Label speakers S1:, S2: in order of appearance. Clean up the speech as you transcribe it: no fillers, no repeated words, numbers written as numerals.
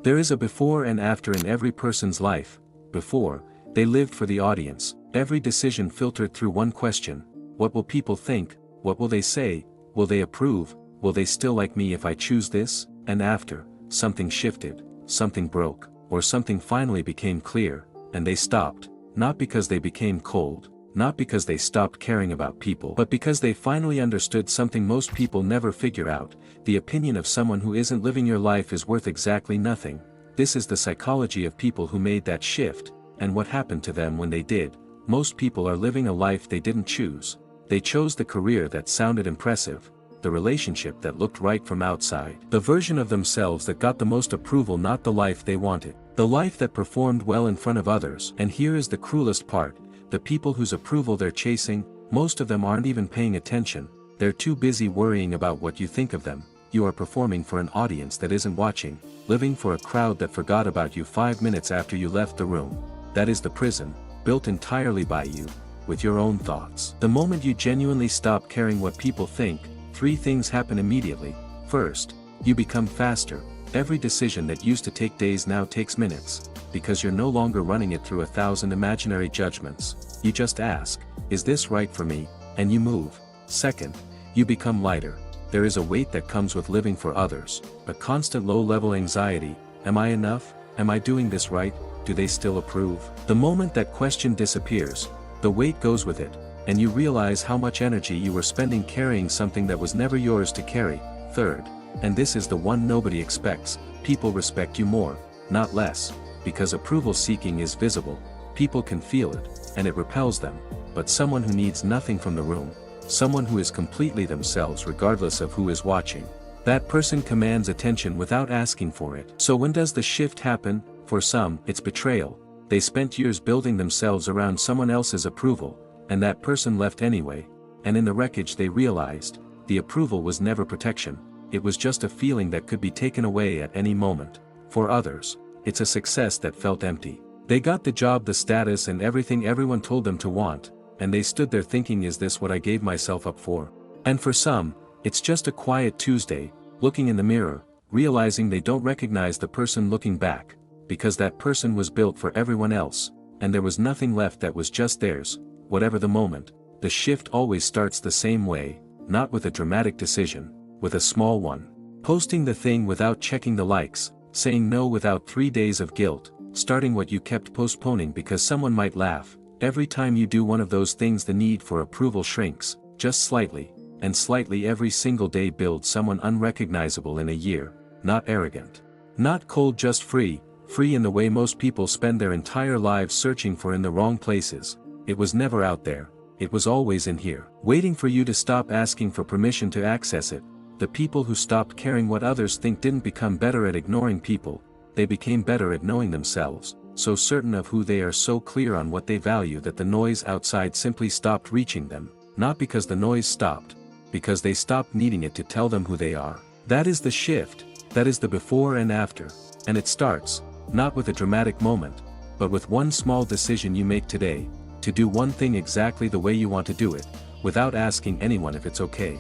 S1: There is a before and after in every person's life. Before, they lived for the audience, every decision filtered through one question: what will people think, what will they say, will they approve, will they still like me if I choose this? And after, something shifted, something broke, or something finally became clear, and they stopped, not because they became cold, not because they stopped caring about people, but because they finally understood something most people never figure out: the opinion of someone who isn't living your life is worth exactly nothing. This is the psychology of people who made that shift, and what happened to them when they did. Most people are living a life they didn't choose. They chose the career that sounded impressive, the relationship that looked right from outside, the version of themselves that got the most approval, not the life they wanted, the life that performed well in front of others. And here is the cruelest part: the people whose approval they're chasing, most of them aren't even paying attention. They're too busy worrying about what you think of them. You are performing for an audience that isn't watching, living for a crowd that forgot about you 5 minutes after you left the room. That is the prison, built entirely by you, with your own thoughts. The moment you genuinely stop caring what people think, 3 things happen immediately. First, you become faster. Every decision that used to take days now takes minutes, because you're no longer running it through 1,000 imaginary judgments. You just ask, is this right for me? And you move. Second, you become lighter. There is a weight that comes with living for others, a constant low-level anxiety: am I enough? Am I doing this right? Do they still approve? The moment that question disappears, the weight goes with it, and you realize how much energy you were spending carrying something that was never yours to carry. Third, and this is the one nobody expects, people respect you more, not less, because approval seeking is visible. People can feel it, and it repels them. But someone who needs nothing from the room, someone who is completely themselves regardless of who is watching, that person commands attention without asking for it. So when does the shift happen? For some, it's betrayal. They spent years building themselves around someone else's approval, and that person left anyway, and in the wreckage they realized, the approval was never protection, it was just a feeling that could be taken away at any moment. For others, it's a success that felt empty. They got the job, the status, and everything everyone told them to want, and they stood there thinking, is this what I gave myself up for? And for some, it's just a quiet Tuesday, looking in the mirror, realizing they don't recognize the person looking back, because that person was built for everyone else, and there was nothing left that was just theirs. Whatever the moment, the shift always starts the same way, not with a dramatic decision, with a small one. Posting the thing without checking the likes, saying no without 3 days of guilt, starting what you kept postponing because someone might laugh. Every time you do one of those things, the need for approval shrinks, just slightly, and slightly every single day builds someone unrecognizable in a year, not arrogant, not cold, just free in the way most people spend their entire lives searching for in the wrong places. It was never out there, it was always in here, waiting for you to stop asking for permission to access it. The people who stopped caring what others think didn't become better at ignoring people, they became better at knowing themselves, so certain of who they are, so clear on what they value that the noise outside simply stopped reaching them, not because the noise stopped, because they stopped needing it to tell them who they are. That is the shift, that is the before and after, and it starts, not with a dramatic moment, but with one small decision you make today, to do one thing exactly the way you want to do it, without asking anyone if it's okay.